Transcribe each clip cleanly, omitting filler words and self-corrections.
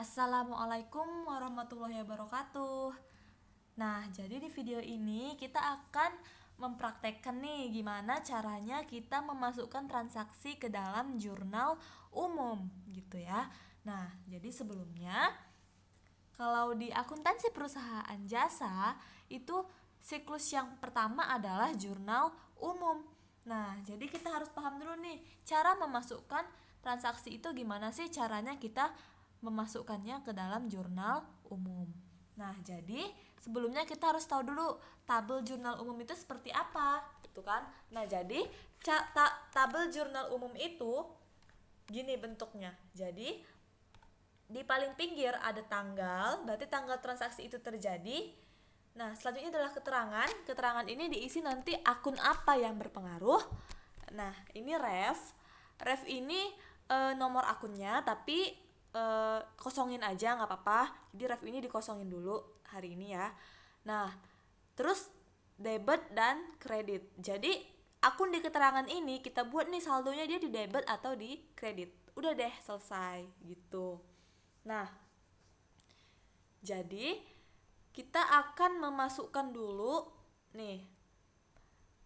Assalamualaikum warahmatullahi wabarakatuh. Nah, jadi di video ini kita akan mempraktekkan nih gimana caranya kita memasukkan transaksi ke dalam jurnal umum gitu ya. Nah, jadi sebelumnya kalau di akuntansi perusahaan jasa itu siklus yang pertama adalah jurnal umum. Nah, jadi kita harus paham dulu nih cara memasukkan transaksi itu gimana sih caranya kita memasukkannya ke dalam jurnal umum. Nah, jadi sebelumnya kita harus tahu dulu tabel jurnal umum itu seperti apa, gitu kan? Nah, jadi tabel jurnal umum itu gini bentuknya. Jadi di paling pinggir ada tanggal, berarti tanggal transaksi itu terjadi. Nah, selanjutnya adalah keterangan. Keterangan ini diisi nanti akun apa yang berpengaruh. Nah, ini ref. Ref ini nomor akunnya, tapi kosongin aja nggak apa-apa. Jadi ref ini dikosongin dulu hari ini ya. Nah, terus debit dan kredit. Jadi akun di keterangan ini kita buat nih saldonya dia di debit atau di kredit. Udah deh selesai gitu. Nah, jadi kita akan memasukkan dulu nih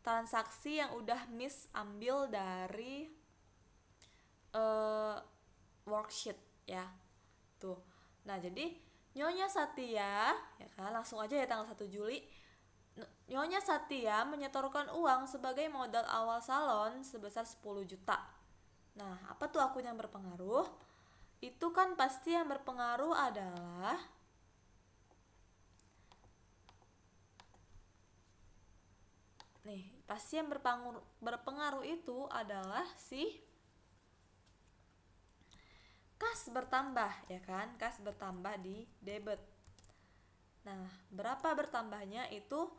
transaksi yang udah Miss ambil dari worksheet ya. Tuh. Nah, jadi Nyonya Satya, ya kan, langsung aja ya tanggal 1 Juli. Nyonya Satya menyetorkan uang sebagai modal awal salon sebesar 10 juta. Nah, apa tuh akun yang berpengaruh? Itu kan pasti yang berpengaruh adalah pasti yang berpengaruh itu adalah si kas bertambah, ya kan? Kas bertambah di debit. Nah, berapa bertambahnya itu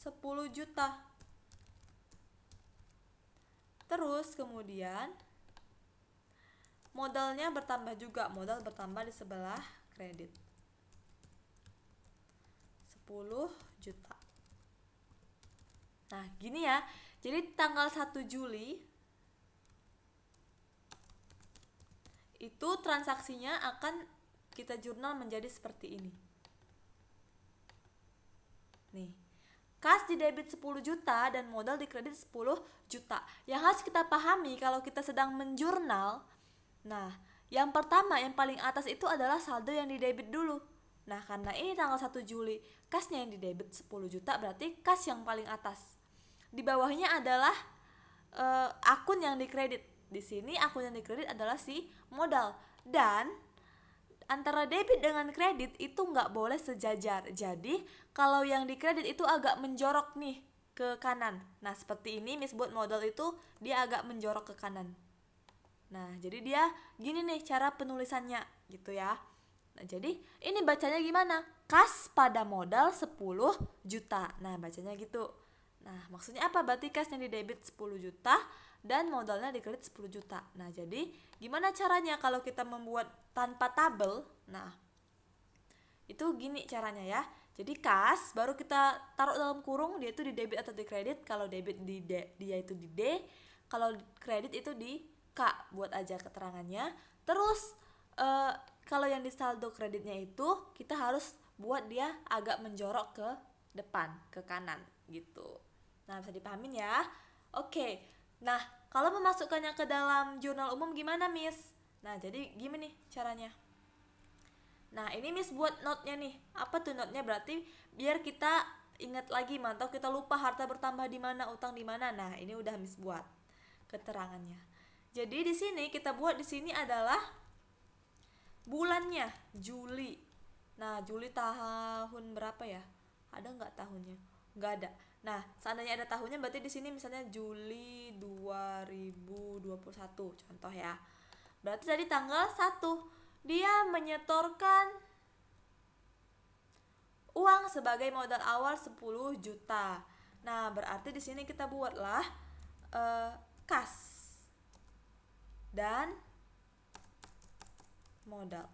10 juta. Terus kemudian modalnya bertambah juga, modal bertambah di sebelah kredit 10 juta. Nah, gini ya. Jadi tanggal 1 Juli itu transaksinya akan kita jurnal menjadi seperti ini. Nih, kas di debit 10 juta dan modal di kredit 10 juta. Yang harus kita pahami kalau kita sedang menjurnal, nah, yang pertama yang paling atas itu adalah saldo yang di debit dulu. Nah, karena ini tanggal 1 Juli, kasnya yang di debit 10 juta berarti kas yang paling atas. Di bawahnya adalah akun yang di kredit. Di sini akun yang di kredit adalah si modal. Dan antara debit dengan kredit itu nggak boleh sejajar. Jadi kalau yang di kredit itu agak menjorok nih ke kanan. Nah, seperti ini Miss buat modal itu dia agak menjorok ke kanan. Nah, jadi dia gini nih cara penulisannya gitu ya. Nah, jadi ini bacanya gimana? Kas pada modal 10 juta. Nah, bacanya gitu. Nah, maksudnya apa? Berarti kasnya di debit 10 juta dan modalnya di kredit 10 juta. Nah, jadi gimana caranya kalau kita membuat tanpa tabel? Nah, itu gini caranya ya. Jadi kas baru kita taruh dalam kurung, dia itu di debit atau di kredit. Kalau debit dia itu di D, kalau kredit itu di K, buat aja keterangannya. Terus kalau yang di saldo kreditnya itu kita harus buat dia agak menjorok ke depan, ke kanan gitu. Nah, bisa dipahamin ya. Oke. Nah, kalau memasukkannya ke dalam jurnal umum gimana, Miss? Nah, jadi gimana nih caranya? Nah, ini Miss buat note-nya nih. Apa tuh note-nya? Berarti biar kita ingat lagi, mantau kita lupa harta bertambah di mana, utang di mana. Nah, ini udah Miss buat keterangannya. Jadi di sini kita buat di sini adalah bulannya, Juli. Nah, Juli tahun berapa ya? Ada nggak tahunnya? Nggak ada. Nah, seandainya ada tahunnya berarti di sini misalnya Juli 2021 contoh ya. Berarti tadi tanggal 1 dia menyetorkan uang sebagai modal awal 10 juta. Nah, berarti di sini kita buatlah kas dan modal.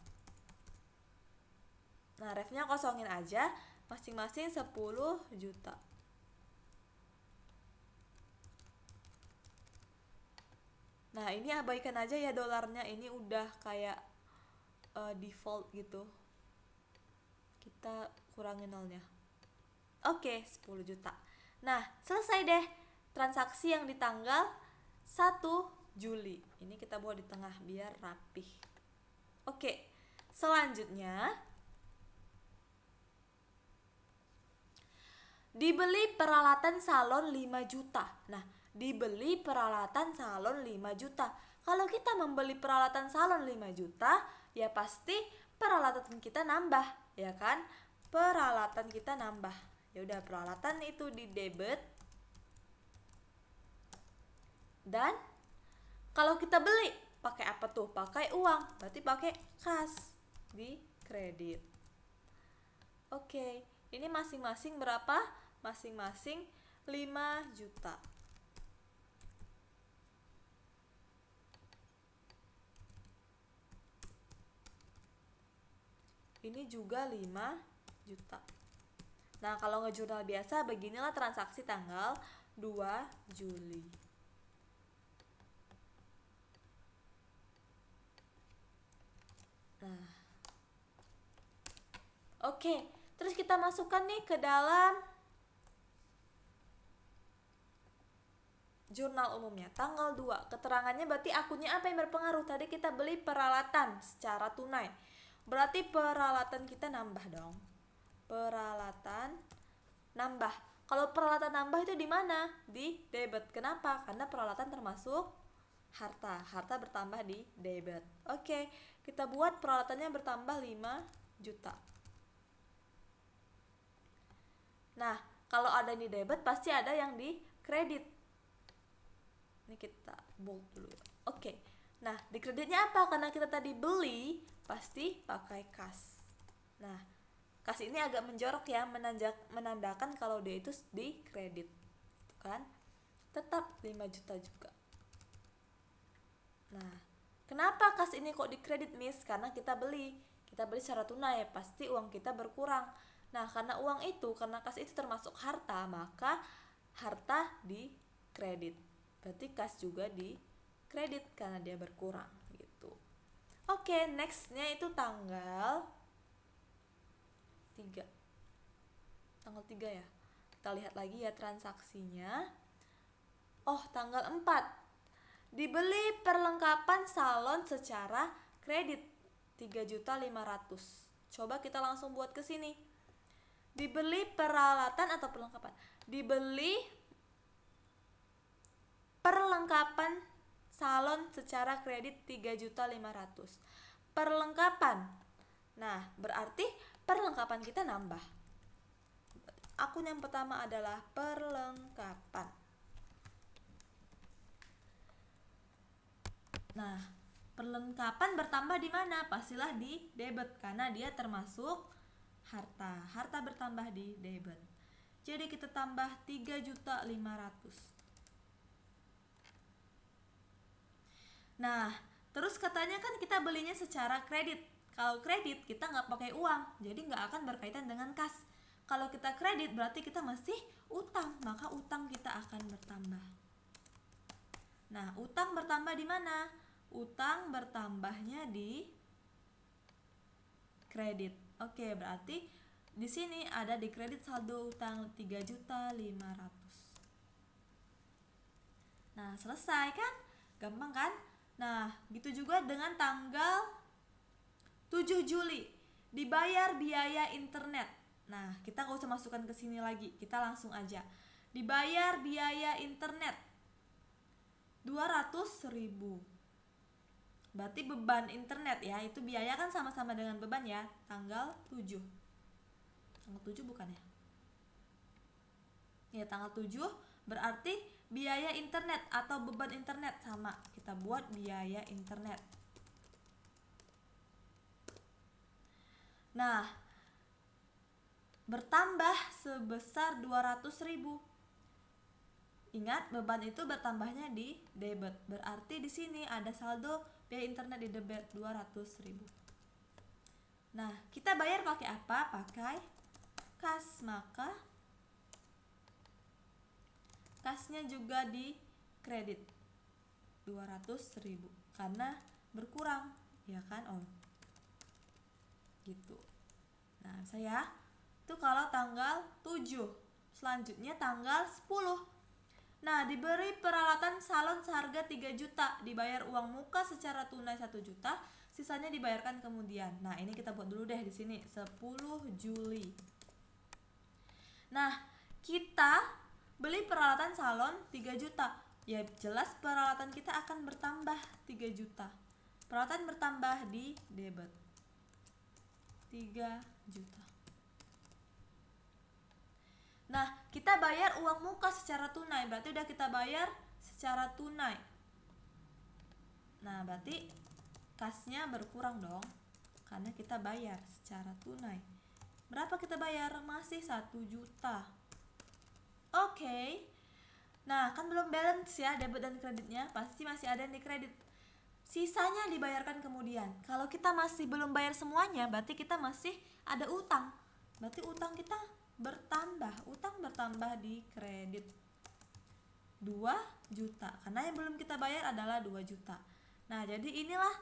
Nah, refnya kosongin aja, masing-masing 10 juta. Nah, ini abaikan aja ya dolarnya, ini udah kayak default gitu. Kita kurangi nolnya. Oke, 10 juta. Nah, selesai deh transaksi yang di tanggal 1 Juli. Ini kita buat di tengah biar rapih. Oke, selanjutnya dibeli peralatan salon 5 juta. Nah, dibeli peralatan salon 5 juta. Kalau kita membeli peralatan salon 5 juta, ya pasti peralatan kita nambah, ya kan? Peralatan kita nambah. Ya udah, peralatan itu di debit. Dan kalau kita beli pakai apa tuh? Pakai uang. Berarti pakai kas di kredit. Oke, ini masing-masing berapa? Masing-masing 5 juta. Ini juga 5 juta. Nah, kalau ngejurnal biasa beginilah transaksi tanggal 2 Juli. Nah. Oke, terus kita masukkan nih ke dalam jurnal umumnya tanggal 2. Keterangannya berarti akunnya apa yang berpengaruh? Tadi kita beli peralatan secara tunai. Berarti peralatan kita nambah dong. Peralatan nambah. Kalau peralatan nambah itu di mana? Di debit. Kenapa? Karena peralatan termasuk harta. Harta bertambah di debit. Oke, kita buat peralatannya bertambah 5 juta. Nah, kalau ada di debit pasti ada yang di kredit. Ini kita bold dulu ya. Oke. Nah, di kreditnya apa? Karena kita tadi beli, pasti pakai kas. Nah, kas ini agak menjorok ya, menandakan kalau dia itu di kredit. Kan? Tetap 5 juta juga. Nah, kenapa kas ini kok di kredit, Miss? Karena kita beli secara tunai, pasti uang kita berkurang. Nah, karena uang itu, karena kas itu termasuk harta, maka harta di kredit. Berarti kas juga di kredit karena dia berkurang gitu. Oke, nextnya itu tanggal 3. Tanggal 3 ya. Kita lihat lagi ya transaksinya. Oh, tanggal 4. Dibeli perlengkapan salon secara kredit 3.500.000. Coba kita langsung buat ke sini. Dibeli peralatan atau perlengkapan. Dibeli perlengkapan salon secara kredit 3.500.000. Perlengkapan. Nah, berarti perlengkapan kita nambah. Akun yang pertama adalah perlengkapan. Nah, perlengkapan bertambah di mana? Pastilah di debit karena dia termasuk harta. Harta bertambah di debit. Jadi kita tambah 3.500.000. Nah, terus katanya kan kita belinya secara kredit. Kalau kredit kita nggak pakai uang, jadi nggak akan berkaitan dengan kas. Kalau kita kredit berarti kita masih utang, maka utang kita akan bertambah. Nah, utang bertambah di mana? Utang bertambahnya di kredit. Oke, berarti di sini ada di kredit saldo utang 3.500.000. Nah, selesai kan? Gampang kan? Nah, gitu juga dengan tanggal 7 Juli. Dibayar biaya internet. Nah, kita nggak usah masukkan ke sini lagi. Kita langsung aja. Dibayar biaya internet 200.000. Berarti beban internet ya. Itu biaya kan sama-sama dengan beban ya. Tanggal 7. Tanggal 7 bukan ya? Ya, tanggal 7 berarti biaya internet atau beban internet sama. Kita buat biaya internet. Nah, bertambah sebesar 200.000. Ingat, beban itu bertambahnya di debit. Berarti di sini ada saldo biaya internet di debit 200.000. Nah, kita bayar pakai apa? Pakai kas, maka kasnya juga di kredit 200.000 karena berkurang, ya kan? Oh, gitu. Nah, saya itu kalau tanggal 7. Selanjutnya tanggal 10. Nah, diberi peralatan salon seharga 3 juta, dibayar uang muka secara tunai 1 juta, sisanya dibayarkan kemudian. Nah, ini kita buat dulu deh di sini, 10 Juli. Nah, kita beli peralatan salon 3 juta. Ya, jelas peralatan kita akan bertambah 3 juta. Peralatan bertambah di debit 3 juta. Nah, kita bayar uang muka secara tunai, berarti udah kita bayar secara tunai. Nah, berarti kasnya berkurang dong, karena kita bayar secara tunai. Berapa kita bayar? Masih 1 juta. Oke. Nah, kan belum balance ya debit dan kreditnya, pasti masih ada yang di kredit. Sisanya dibayarkan kemudian. Kalau kita masih belum bayar semuanya, berarti kita masih ada utang. Berarti utang kita bertambah. Utang bertambah di kredit 2 juta. Karena yang belum kita bayar adalah 2 juta. Nah, jadi inilah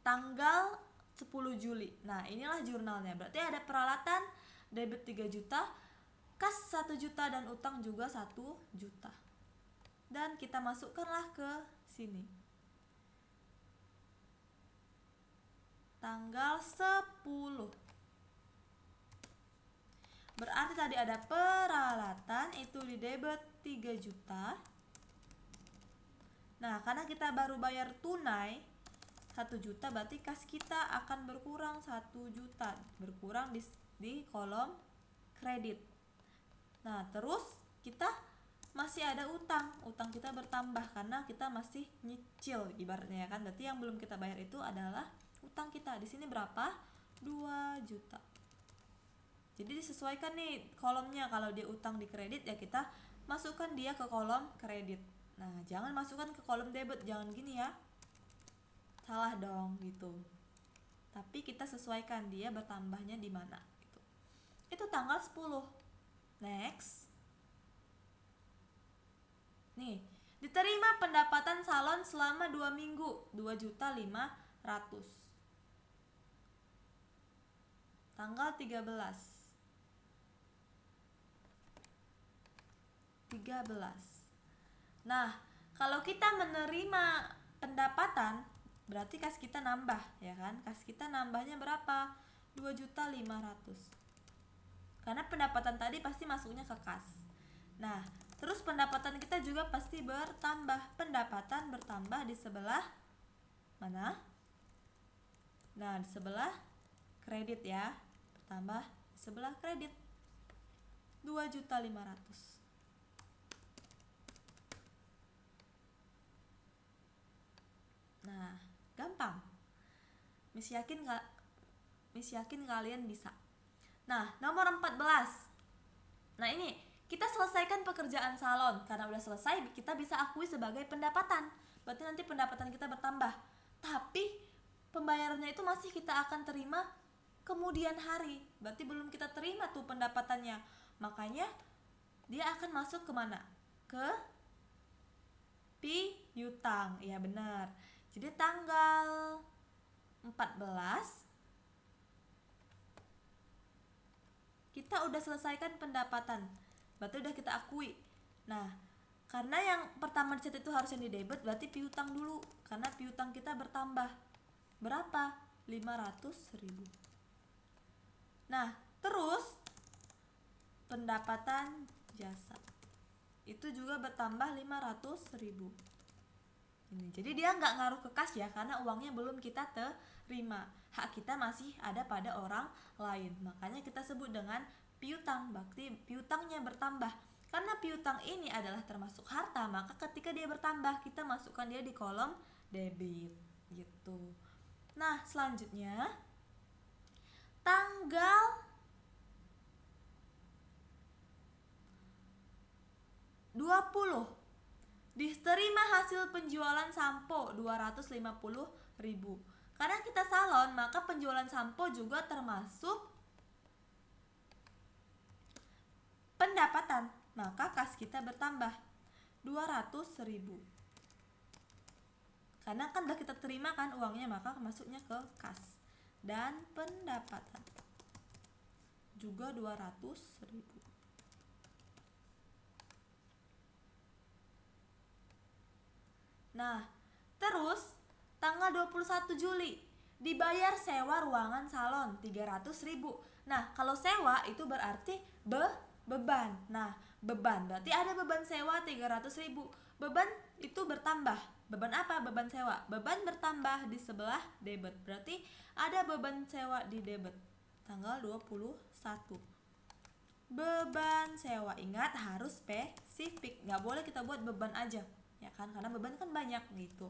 tanggal 10 Juli. Nah, inilah jurnalnya. Berarti ada peralatan debit 3 juta, kas 1 juta, dan utang juga 1 juta. Dan kita masukkanlah ke sini. Tanggal 10. Berarti tadi ada peralatan itu di debit 3 juta. Nah, karena kita baru bayar tunai 1 juta, berarti kas kita akan berkurang 1 juta. Berkurang di kolom kredit. Nah, terus kita masih ada utang. Utang kita bertambah karena kita masih nyicil ibaratnya ya kan. Berarti yang belum kita bayar itu adalah utang kita. Di sini berapa? 2 juta. Jadi disesuaikan nih kolomnya. Kalau dia utang di kredit, ya kita masukkan dia ke kolom kredit. Nah, jangan masukkan ke kolom debit, jangan gini ya. Salah dong gitu. Tapi kita sesuaikan dia bertambahnya di mana gitu. Itu tanggal 10. Next. Nih, diterima pendapatan salon selama 2 minggu, 2.500.000. Tanggal 13. Nah, kalau kita menerima pendapatan, berarti kas kita nambah, ya kan? Kas kita nambahnya berapa? 2.500.000. Karena pendapatan tadi pasti masuknya ke kas. Nah, terus pendapatan kita juga pasti bertambah. Pendapatan bertambah di sebelah mana? Nah, di sebelah kredit ya. Bertambah di sebelah kredit. 2.500.000. Nah, gampang. Miss yakin kalian bisa. Nah, nomor 14. Nah, ini kita selesaikan pekerjaan salon. Karena udah selesai, kita bisa akui sebagai pendapatan. Berarti nanti pendapatan kita bertambah. Tapi pembayarannya itu masih kita akan terima kemudian hari. Berarti belum kita terima tuh pendapatannya. Makanya dia akan masuk kemana? Ke piutang. Iya benar. Jadi tanggal 14 kita udah selesaikan pendapatan. Berarti udah kita akui. Nah, karena yang pertama dicatat itu harus yang di debit, berarti piutang dulu. Karena piutang kita bertambah. Berapa? 500.000. Nah, terus pendapatan jasa itu juga bertambah 500.000. Jadi dia nggak ngaruh ke kas ya, karena uangnya belum kita terima. Hak kita masih ada pada orang lain. Makanya kita sebut dengan piutang. Berarti piutangnya bertambah. Karena piutang ini adalah termasuk harta, maka ketika dia bertambah, kita masukkan dia di kolom debit gitu. Nah, selanjutnya tanggal 20 diterima hasil penjualan sampo 250.000. Karena kita salon, maka penjualan sampo juga termasuk pendapatan. Maka kas kita bertambah 200.000. Karena kan udah kita terima kan uangnya, maka masuknya ke kas. Dan pendapatan juga 200.000. Nah, terus tanggal 21 Juli dibayar sewa ruangan salon 300.000. Nah, kalau sewa itu berarti beban. Nah, beban berarti ada beban sewa 300.000. Beban itu bertambah. Beban apa? Beban sewa. Beban bertambah di sebelah debit. Berarti ada beban sewa di debit. Tanggal 21. Beban sewa, ingat harus spesifik, nggak boleh kita buat beban aja, ya kan, karena beban kan banyak gitu.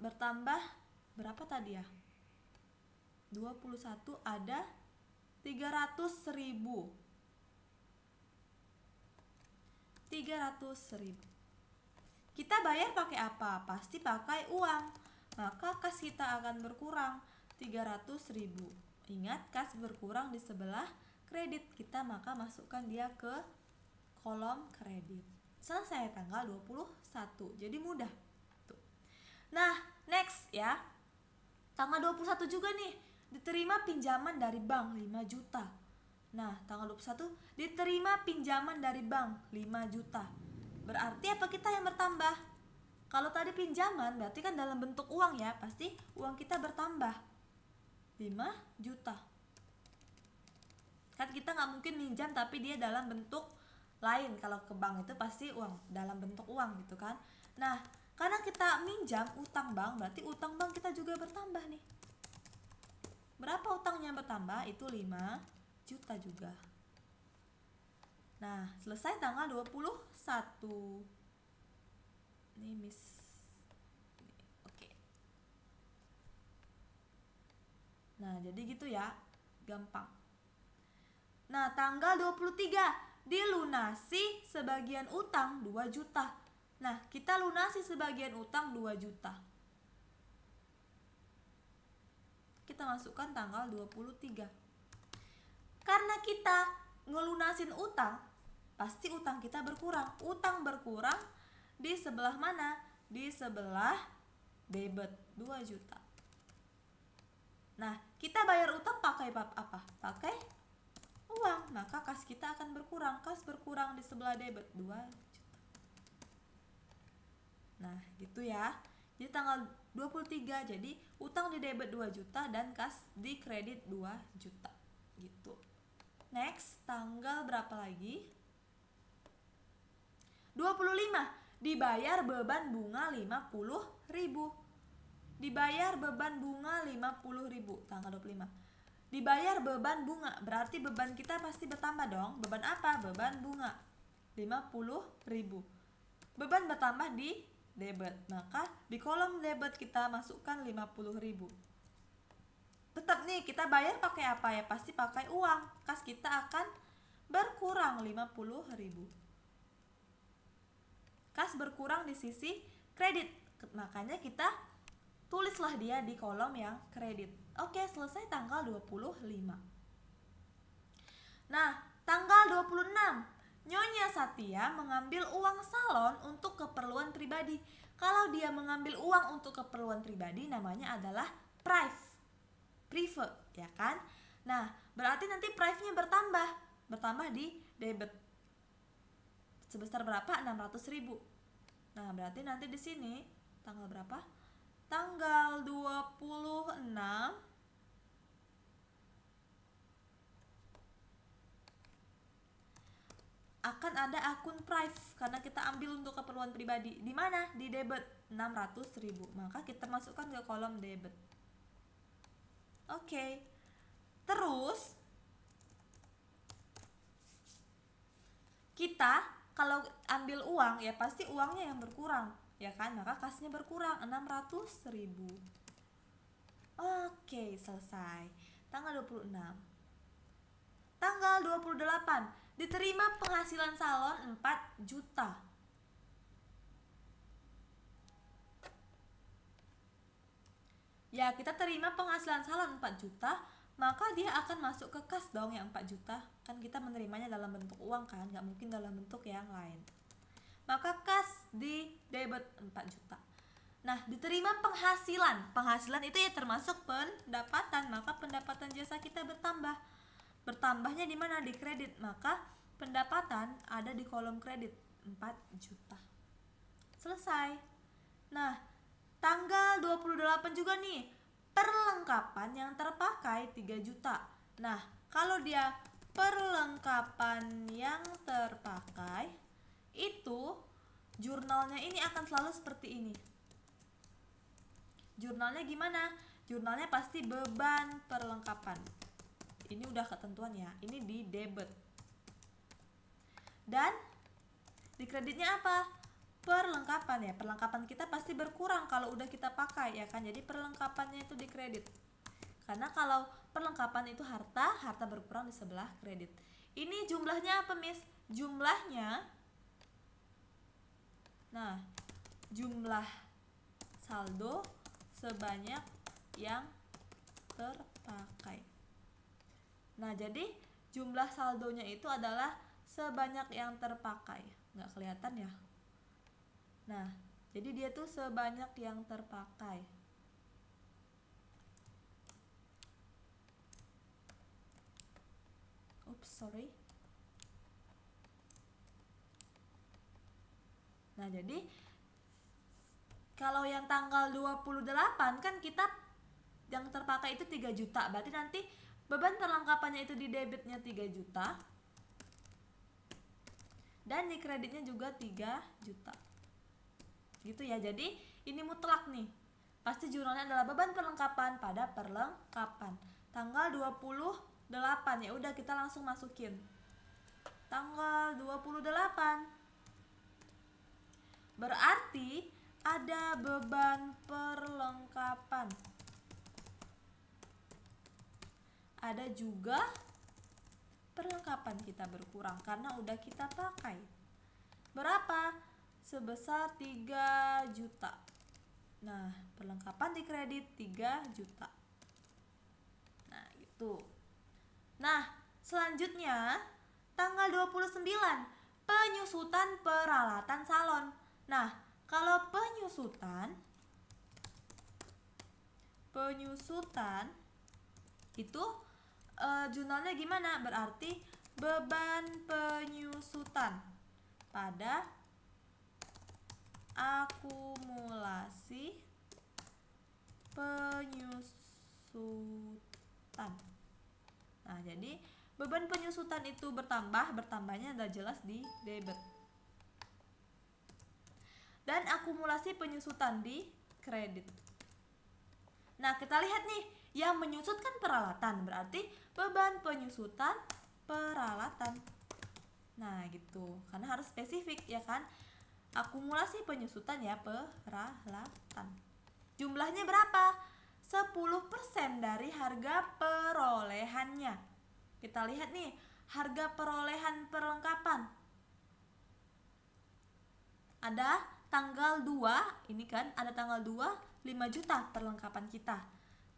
Bertambah berapa tadi ya? 21 ada 300.000. 300.000. Kita bayar pakai apa? Pasti pakai uang. Maka kas kita akan berkurang 300.000. Ingat, kas berkurang di sebelah kredit kita, maka masukkan dia ke kolom kredit. Selesai tanggal 21. Jadi mudah. Tuh. Nah, next ya. Tanggal 21 juga nih, diterima pinjaman dari bank 5 juta. Nah, tanggal 21 diterima pinjaman dari bank 5 juta. Berarti apa kita yang bertambah? Kalau tadi pinjaman berarti kan dalam bentuk uang ya, pasti uang kita bertambah 5 juta. Kan kita nggak mungkin minjam tapi dia dalam bentuk lain. Kalau ke bank itu pasti uang, dalam bentuk uang gitu kan. Nah, karena kita minjam utang bank, berarti utang bank kita juga bertambah nih. Berapa utangnya bertambah? Itu 5 juta juga. Nah, selesai tanggal 21. Ini miss. Oke. Nah, jadi gitu ya. Gampang. Nah, tanggal 23 dilunasi sebagian utang 2 juta. Nah, kita lunasi sebagian utang 2 juta. Kita masukkan tanggal 23. Karena kita ngelunasin utang, pasti utang kita berkurang. Utang berkurang di sebelah mana? Di sebelah debit 2 juta. Nah, kita bayar utang pakai apa? Pakai uang, maka kas kita akan berkurang. Kas berkurang di sebelah debit 2 juta. Nah, gitu ya. Jadi tanggal 23, jadi utang di debit 2 juta dan kas di kredit 2 juta. Gitu. Next, tanggal berapa lagi? 25, dibayar beban bunga 50.000. Dibayar beban bunga 50.000, tanggal 25. Dibayar beban bunga, berarti beban kita pasti bertambah dong. Beban apa? Beban bunga 50.000. Beban bertambah di debit, maka di kolom debit kita masukkan 50.000. Tetap nih, kita bayar pakai apa ya? Pasti pakai uang. Kas kita akan berkurang 50.000. Kas berkurang di sisi kredit, makanya kita tulislah dia di kolom yang kredit. Oke, selesai tanggal 25. Nah, tanggal 26, Nyonya Satya mengambil uang salon untuk keperluan pribadi. Kalau dia mengambil uang untuk keperluan pribadi, namanya adalah private, ya kan? Nah, berarti nanti prive-nya bertambah di debit. Sebesar berapa? 600.000. Nah, berarti nanti di sini tanggal berapa? Tanggal 26 akan ada akun prive karena kita ambil untuk keperluan pribadi. Di mana? Di debit 600.000. Maka kita masukkan ke kolom debit. Oke. Terus kita kalau ambil uang ya pasti uangnya yang berkurang, ya kan? Maka kasnya berkurang 600.000. Oke, selesai. Tanggal 26. Tanggal 28, diterima penghasilan salon 4 juta. Ya, kita terima penghasilan salon 4 juta, maka dia akan masuk ke kas dong yang 4 juta. Kan kita menerimanya dalam bentuk uang kan, gak mungkin dalam bentuk yang lain. Maka kas di debit 4 juta. Nah, diterima penghasilan. Penghasilan itu ya termasuk pendapatan, maka pendapatan jasa kita bertambah. Bertambahnya di mana? Di kredit. Maka pendapatan ada di kolom kredit 4 juta. Selesai. Nah, tanggal 28 juga nih. Perlengkapan yang terpakai 3 juta. Nah, kalau dia perlengkapan yang terpakai, itu jurnalnya ini akan selalu seperti ini. Jurnalnya gimana? Jurnalnya pasti beban perlengkapan. Ini udah ketentuan ya. Ini di debit. Dan di kreditnya apa? Perlengkapan ya. Perlengkapan kita pasti berkurang kalau udah kita pakai ya kan. Jadi perlengkapannya itu di kredit. Karena kalau perlengkapan itu harta, harta berkurang di sebelah kredit. Ini jumlahnya apa, Miss? Jumlahnya, nah, jumlah saldo sebanyak yang terpakai. Nah, jadi jumlah saldonya itu adalah sebanyak yang terpakai. Nggak kelihatan ya? Nah, jadi dia tuh sebanyak yang terpakai. Sorry. Nah, jadi kalau yang tanggal 28 kan kita yang terpakai itu 3 juta. Berarti nanti beban perlengkapannya itu di debitnya 3 juta. Dan di kreditnya juga 3 juta. Gitu ya. Jadi ini mutlak nih. Pasti jurnalnya adalah beban perlengkapan pada perlengkapan. Tanggal 28 ya udah kita langsung masukin. Tanggal 28. Berarti ada beban perlengkapan. Ada juga perlengkapan kita berkurang karena udah kita pakai. Berapa? Sebesar 3 juta. Nah, perlengkapan di kredit 3 juta. Nah, gitu. Nah, selanjutnya tanggal 29, penyusutan peralatan salon. Nah, kalau penyusutan itu jurnalnya gimana? Berarti beban penyusutan pada akumulasi penyusutan. Nah, jadi beban penyusutan itu bertambahnya udah jelas di debit. Dan akumulasi penyusutan di kredit. Nah, kita lihat nih, yang menyusutkan peralatan berarti beban penyusutan peralatan. Nah, gitu. Karena harus spesifik ya kan? Akumulasi penyusutan ya peralatan. Jumlahnya berapa? 10% dari harga perolehannya. Kita lihat nih, harga perolehan perlengkapan. Ada tanggal 2, ini kan ada tanggal 2, 5 juta perlengkapan kita.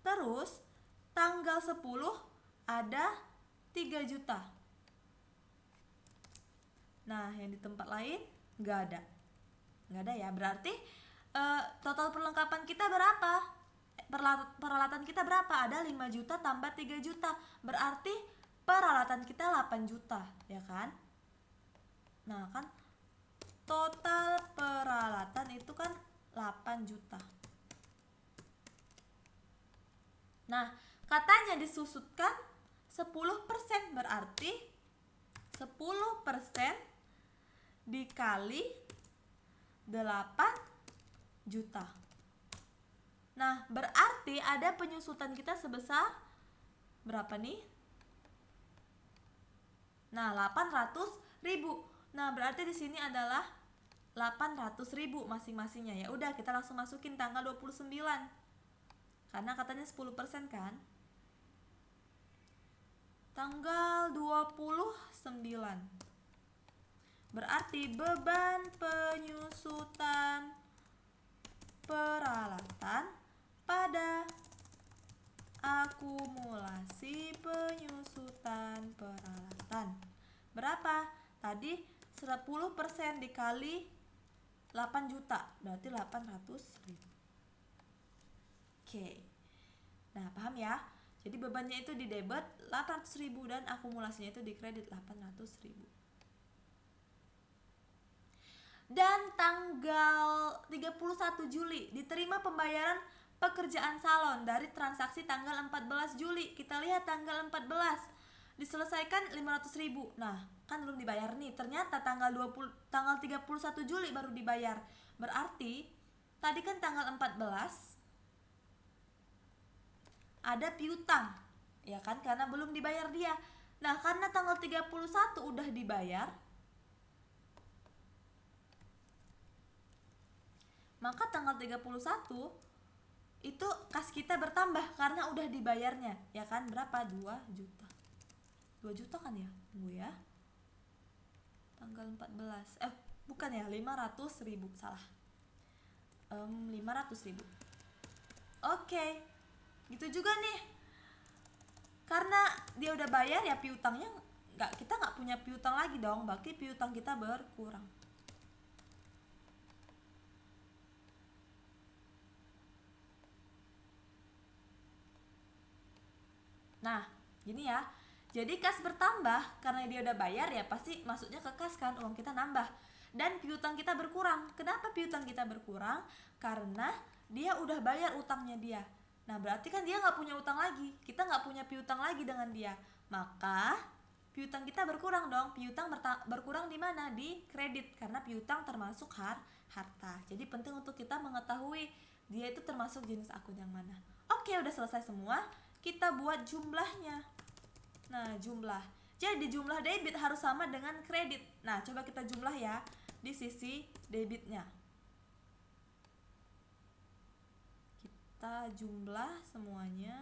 Terus tanggal 10 ada 3 juta. Nah, yang di tempat lain nggak ada ya. Berarti total perlengkapan kita berapa? Peralatan kita berapa? Ada 5 juta tambah 3 juta. Berarti peralatan kita 8 juta, ya kan? Nah, kan total peralatan itu kan 8 juta. Nah, katanya disusutkan 10%, berarti 10% dikali 8 juta. Nah, berarti ada penyusutan kita sebesar berapa nih? Nah, 800.000. Nah, berarti di sini adalah 800.000 masing-masingnya. Ya udah, kita langsung masukin tanggal 29. Karena katanya 10% kan? Tanggal 29. Berarti beban penyusutan peralatan pada akumulasi penyusutan peralatan. Berapa? Tadi 10% dikali 8 juta, berarti 800.000. Oke. Nah, paham ya? Jadi bebannya itu di debit 800.000 dan akumulasinya itu di kredit 800.000. Dan tanggal 31 Juli diterima pembayaran pekerjaan salon dari transaksi tanggal 14 Juli. Kita lihat tanggal 14 diselesaikan 500.000. Nah, kan belum dibayar nih. Ternyata tanggal 31 Juli baru dibayar. Berarti tadi kan tanggal 14 ada piutang, ya kan, karena belum dibayar dia. Nah, karena tanggal 31 udah dibayar, maka tanggal 31 itu kas kita bertambah karena udah dibayarnya, ya kan? Berapa? 2 juta. 2 juta kan ya? Tunggu ya. Tanggal 14. Bukan ya, 500.000, salah. 500.000. Oke. Gitu juga nih, karena dia udah bayar ya piutangnya kita nggak punya piutang lagi dong, berarti piutang kita berkurang. Nah, gini ya, jadi kas bertambah karena dia udah bayar ya pasti masuknya ke kas kan, uang kita nambah. Dan piutang kita berkurang. Kenapa piutang kita berkurang? Karena dia udah bayar utangnya dia. Nah, berarti kan dia nggak punya utang lagi, kita nggak punya piutang lagi dengan dia, maka piutang kita berkurang dong. Piutang berkurang di mana? Di kredit, karena piutang termasuk harta. Jadi penting untuk kita mengetahui dia itu termasuk jenis akun yang mana. Oke, udah selesai semua, kita buat jumlahnya. Nah, jumlah, jadi jumlah debit harus sama dengan kredit. Nah, coba kita jumlah ya di sisi debitnya. Kita jumlah semuanya.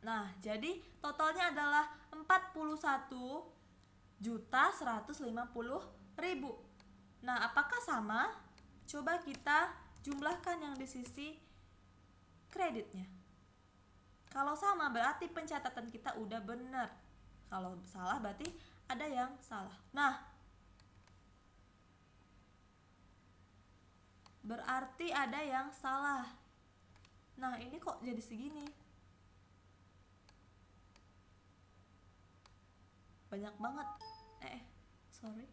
Nah, jadi totalnya adalah 41.150.000. Nah, apakah sama? Coba kita jumlahkan yang di sisi kreditnya. Kalau sama berarti pencatatan kita udah benar. Kalau salah berarti ada yang salah. Nah, berarti ada yang salah. Nah, ini kok jadi segini? Banyak banget. Sorry.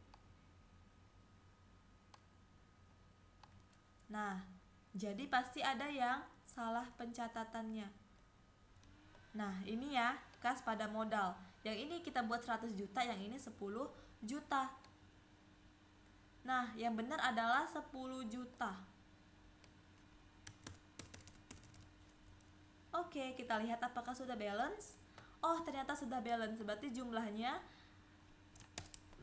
Nah, jadi pasti ada yang salah pencatatannya. Nah, ini ya, kas pada modal. Yang ini kita buat 100 juta, yang ini 10 juta. Nah, yang benar adalah 10 juta. Oke, kita lihat apakah sudah balance. Oh, ternyata sudah balance. Berarti jumlahnya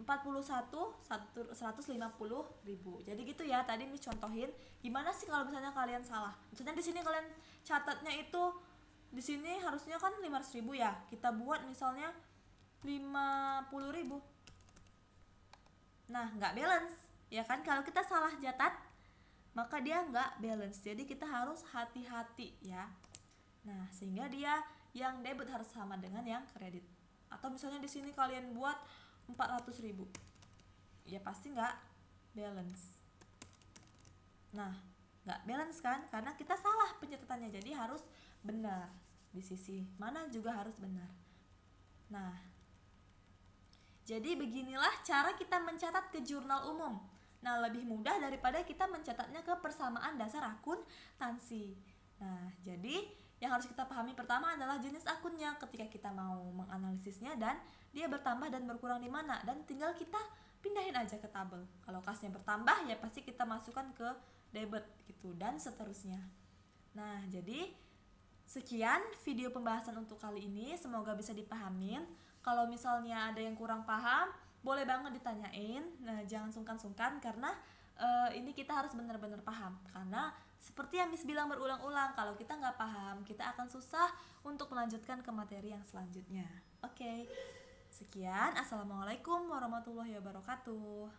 41.150.000. Jadi gitu ya, tadi Miss contohin gimana sih kalau misalnya kalian salah. Misalnya di sini kalian catatnya itu di sini harusnya kan 500.000 ya. Kita buat misalnya 50.000. Nah, nggak balance. Ya kan, kalau kita salah catat maka dia nggak balance. Jadi kita harus hati-hati ya. Nah, sehingga dia yang debit harus sama dengan yang kredit. Atau misalnya di sini kalian buat 400.000, ya pasti nggak balance. Nah, nggak balance kan karena kita salah pencatatannya, jadi harus benar di sisi mana juga harus benar. Nah, jadi beginilah cara kita mencatat ke jurnal umum. Nah, lebih mudah daripada kita mencatatnya ke persamaan dasar akuntansi. Nah, jadi yang harus kita pahami pertama adalah jenis akunnya ketika kita mau menganalisisnya, dan dia bertambah dan berkurang di mana, dan tinggal kita pindahin aja ke tabel. Kalau kasnya bertambah ya pasti kita masukkan ke debit gitu, dan seterusnya. Nah, jadi sekian video pembahasan untuk kali ini, semoga bisa dipahamin. Kalau misalnya ada yang kurang paham, boleh banget ditanyain. Nah, jangan sungkan-sungkan karena ini kita harus benar-benar paham. Karena seperti yang Miss bilang berulang-ulang, kalau kita nggak paham, kita akan susah untuk melanjutkan ke materi yang selanjutnya. Oke, sekian. Assalamualaikum warahmatullahi wabarakatuh.